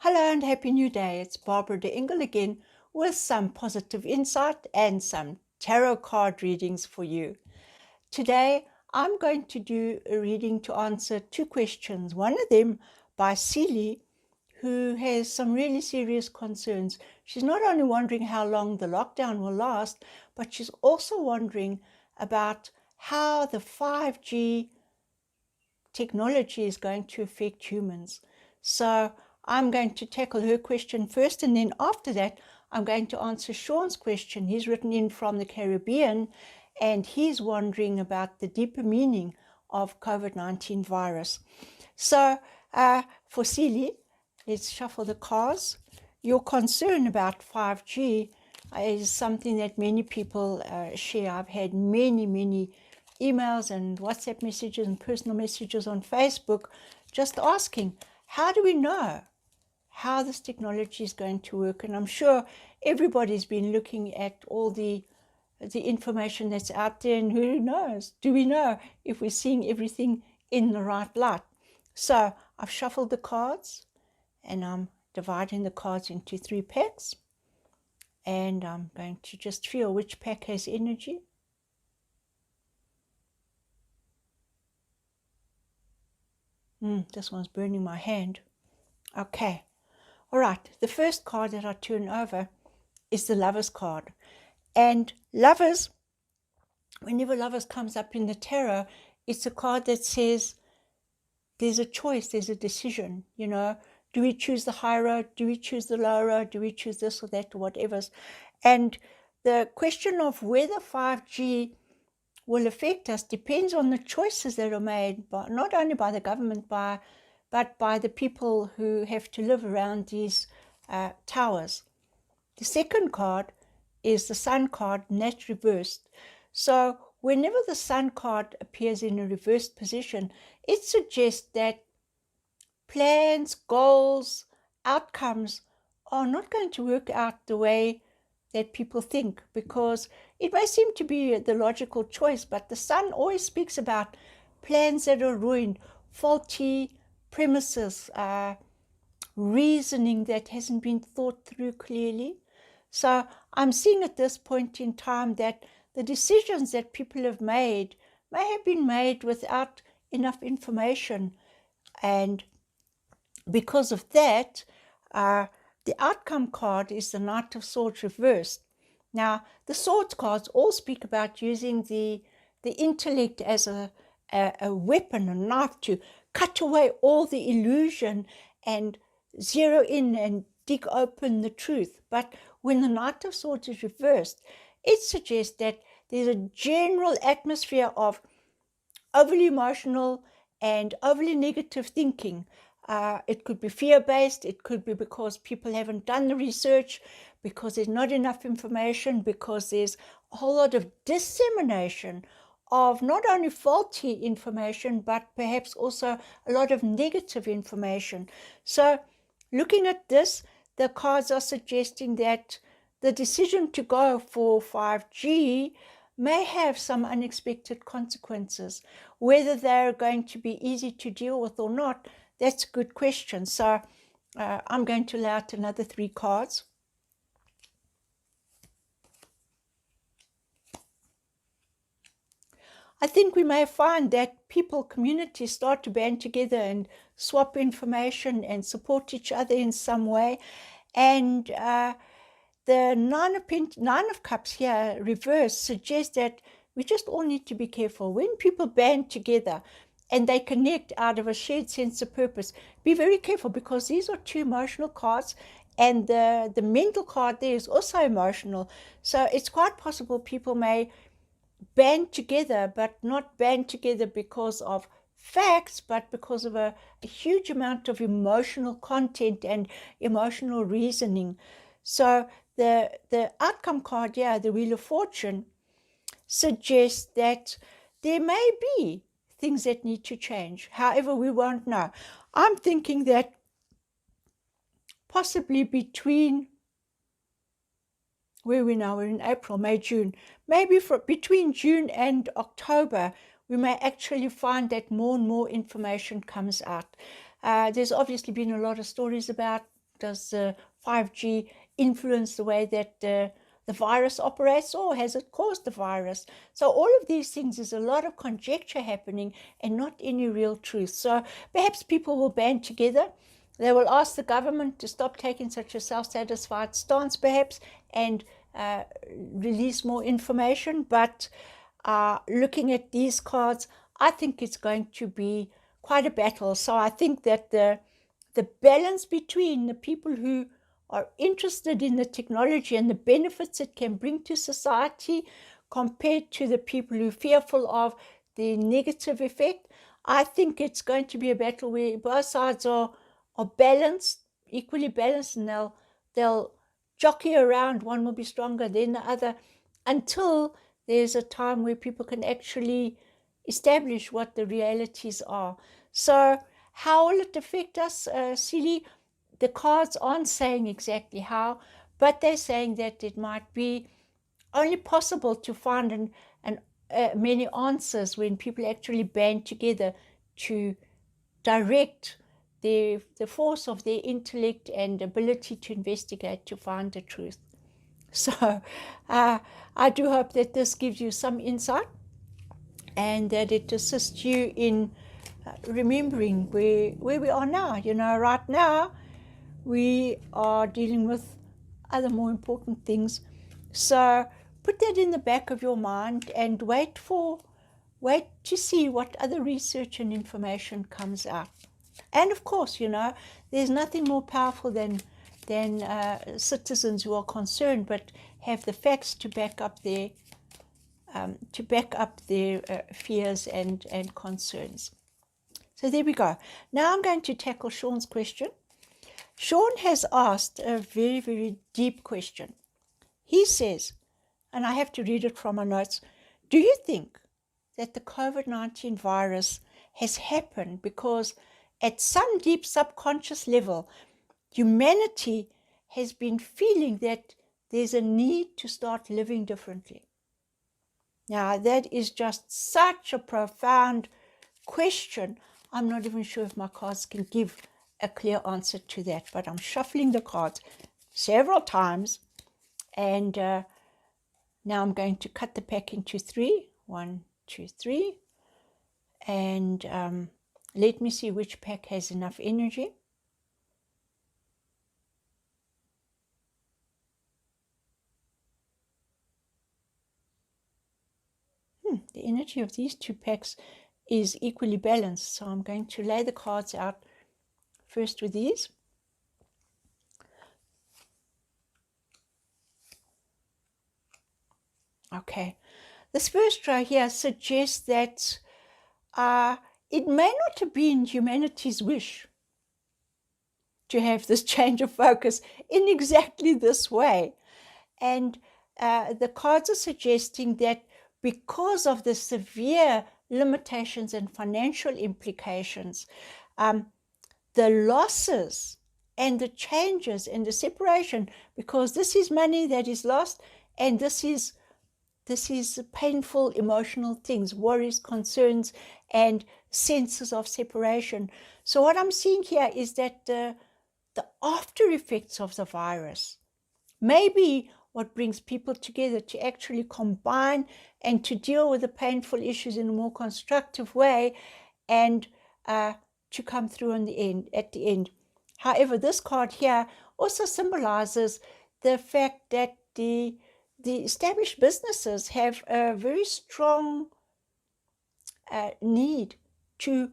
Hello and happy new day. It's Barbara de Engel again with some positive insight and some tarot card readings for you. Today, I'm going to do a reading to answer two questions. One of them by Celie, who has some really serious concerns. She's not only wondering how long the lockdown will last, but she's also wondering about how the 5G technology is going to affect humans. So I'm going to tackle her question first, and then after that, I'm going to answer Sean's question. He's written in from the Caribbean, and he's wondering about the deeper meaning of COVID-19 virus. So for Celie, let's shuffle the cards. Your concern about 5G is something that many people share. I've had many emails and WhatsApp messages and personal messages on Facebook just asking, how do we know how this technology is going to work? And I'm sure everybody's been looking at all the information that's out there, and who knows, do we know if we're seeing everything in the right light? So I've shuffled the cards, and I'm dividing the cards into 3 packs, and I'm going to just feel which pack has energy. This one's burning my hand. Okay. All right. The first card that I turn over is the Lovers card. And Lovers, whenever Lovers comes up in the tarot, it's a card that says there's a choice, there's a decision, you know. Do we choose the high road? Do we choose the low road? Do we choose this or that or whatever? And the question of whether 5G will affect us depends on the choices that are made, not only by the government, but by the people who have to live around these towers. The second card is the Sun card, and that's reversed. So whenever the Sun card appears in a reversed position, it suggests that plans, goals, outcomes are not going to work out the way that people think, because it may seem to be the logical choice, but the Sun always speaks about plans that are ruined, faulty premises, reasoning that hasn't been thought through clearly. So I'm seeing at this point in time that the decisions that people have made may have been made without enough information, and because of that, the outcome card is the Knight of Swords reversed. Now, the Swords cards all speak about using the intellect as a weapon, a knife, to cut away all the illusion and zero in and dig open the truth. But when the Knight of Swords is reversed, it suggests that there's a general atmosphere of overly emotional and overly negative thinking. It could be fear-based, it could be because people haven't done the research, because there's not enough information, because there's a whole lot of dissemination of not only faulty information, but perhaps also a lot of negative information. So looking at this, the cards are suggesting that the decision to go for 5G may have some unexpected consequences. Whether they're going to be easy to deal with or not, that's a good question. So I'm going to allow out another 3 cards. I think we may find that people, communities start to band together and swap information and support each other in some way. And the Nine of Cups here, reversed, suggests that we just all need to be careful. When people band together and they connect out of a shared sense of purpose, be very careful, because these are 2 emotional cards, and the mental card there is also emotional. So it's quite possible people may band together, but not band together because of facts, but because of a huge amount of emotional content and emotional reasoning. So the outcome card here, the Wheel of Fortune, suggests that there may be things that need to change. However, we won't know. I'm thinking that possibly between, where we now, we're in April, May, June, maybe between June and October, we may actually find that more and more information comes out. There's obviously been a lot of stories about does 5G influence the way that the virus operates, or has it caused the virus? So all of these things, is a lot of conjecture happening and not any real truth. So perhaps people will band together. They will ask the government to stop taking such a self-satisfied stance, perhaps, and release more information. But looking at these cards, I think it's going to be quite a battle. So I think that the balance between the people who are interested in the technology and the benefits it can bring to society, compared to the people who are fearful of the negative effect, I think it's going to be a battle where both sides are balanced, equally balanced, and they'll jockey around. One will be stronger than the other, until there's a time where people can actually establish what the realities are. So how will it affect us, Celie? The cards aren't saying exactly how, but they're saying that it might be only possible to find many answers when people actually band together to direct the force of their intellect and ability to investigate to find the truth. So I do hope that this gives you some insight, and that it assists you in remembering where we are now. Right now we are dealing with other more important things. So put that in the back of your mind and wait to see what other research and information comes out. And of course, there's nothing more powerful than citizens who are concerned but have the facts to back up their fears and concerns. So there we go. Now I'm going to tackle Sean's question. Sean has asked a very, very deep question. He says, and I have to read it from my notes, do you think that the COVID-19 virus has happened because at some deep subconscious level, humanity has been feeling that there's a need to start living differently? Now, that is just such a profound question. I'm not even sure if my cards can give a clear answer to that, but I'm shuffling the cards several times, and now I'm going to cut the pack into 3. 1, 2, 3. And let me see which pack has enough energy. The energy of these 2 packs is equally balanced, so I'm going to lay the cards out first with these. Okay, this first row here suggests that it may not have been humanity's wish to have this change of focus in exactly this way. And the cards are suggesting that because of the severe limitations and financial implications, the losses and the changes and the separation, because this is money that is lost, and this is painful emotional things, worries, concerns, and senses of separation. So what I'm seeing here is that the after effects of the virus may be what brings people together to actually combine and to deal with the painful issues in a more constructive way, and to come through at the end. However, this card here also symbolizes the fact that the established businesses have a very strong need to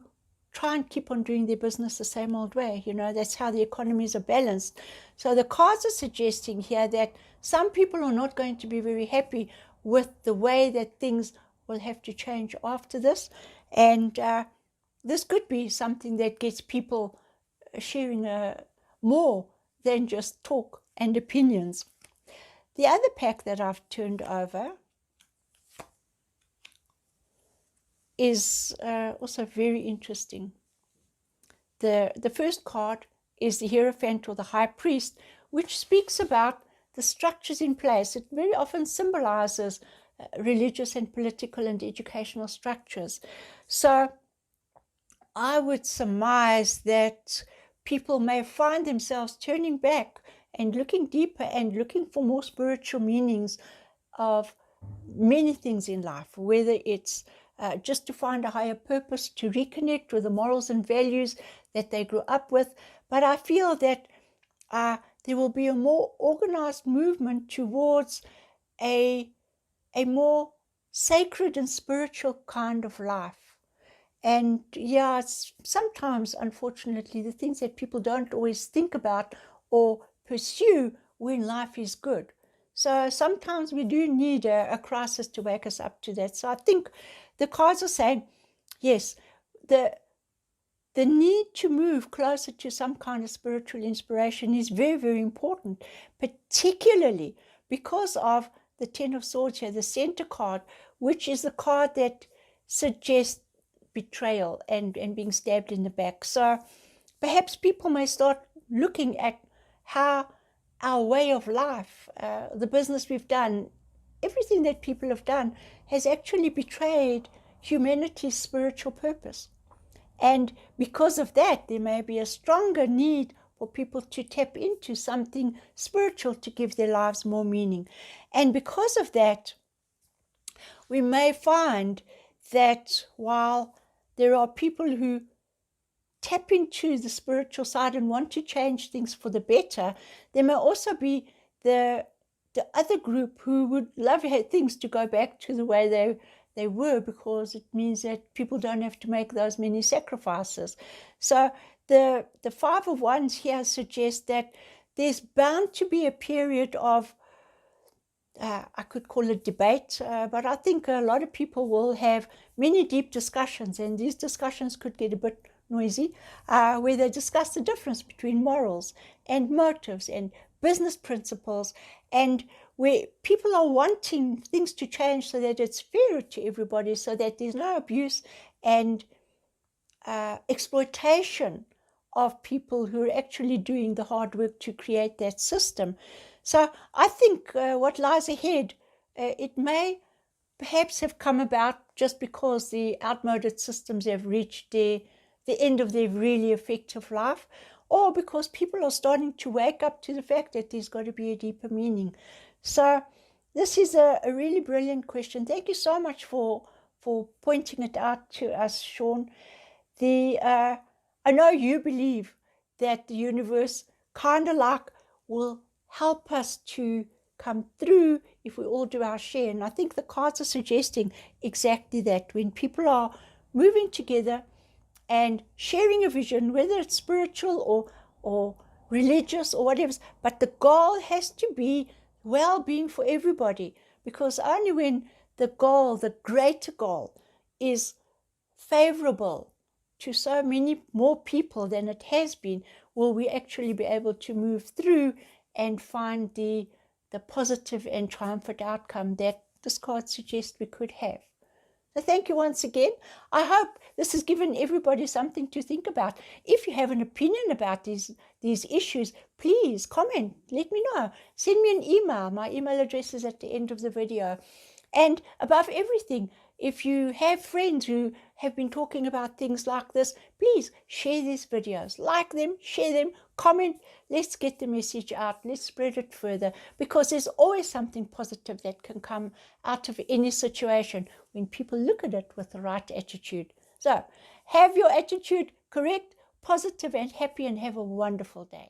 try and keep on doing their business the same old way. That's how the economies are balanced. So the cards are suggesting here that some people are not going to be very happy with the way that things will have to change after this. And this could be something that gets people sharing more than just talk and opinions. The other pack that I've turned over is also very interesting. The first card is the Hierophant, or the High Priest, which speaks about the structures in place. It very often symbolizes religious and political and educational structures. So I would surmise that people may find themselves turning back and looking deeper and looking for more spiritual meanings of many things in life, whether it's just to find a higher purpose, to reconnect with the morals and values that they grew up with. But I feel that there will be a more organized movement towards a more sacred and spiritual kind of life. And yeah, it's sometimes, unfortunately, the things that people don't always think about or pursue when life is good. So sometimes we do need a crisis to wake us up to that. So I think the cards are saying, yes, the need to move closer to some kind of spiritual inspiration is very, very important, particularly because of the Ten of Swords here, the center card, which is the card that suggests betrayal and being stabbed in the back. So perhaps people may start looking at how our way of life, the business we've done, everything that people have done has actually betrayed humanity's spiritual purpose. And because of that, there may be a stronger need for people to tap into something spiritual to give their lives more meaning. And because of that, we may find that while there are people who tap into the spiritual side and want to change things for the better, there may also be the other group who would love things to go back to the way they were, because it means that people don't have to make those many sacrifices. So the Five of Wands here suggests that there's bound to be a period of, I could call it debate, but I think a lot of people will have many deep discussions, and these discussions could get a bit noisy, where they discuss the difference between morals and motives and business principles, and where people are wanting things to change so that it's fairer to everybody, so that there's no abuse and exploitation of people who are actually doing the hard work to create that system. So I think what lies ahead, it may perhaps have come about just because the outmoded systems have reached the end of their really effective life, or because people are starting to wake up to the fact that there's got to be a deeper meaning. So this is a really brilliant question. Thank you so much for pointing it out to us, Sean. I know you believe that the universe kind of like will help us to come through if we all do our share. And I think the cards are suggesting exactly that. When people are moving together and sharing a vision, whether it's spiritual or religious or whatever, but the goal has to be well-being for everybody, because only when the goal, the greater goal, is favorable to so many more people than it has been, will we actually be able to move through and find the positive and triumphant outcome that this card suggests we could have. So thank you once again. I hope this has given everybody something to think about. If you have an opinion about these issues, please comment, let me know. Send me an email. My email address is at the end of the video. And above everything, if you have friends who have been talking about things like this, please share these videos, like them, share them, comment. Let's get the message out. Let's spread it further, because there's always something positive that can come out of any situation when people look at it with the right attitude. So have your attitude correct, positive and happy, and have a wonderful day.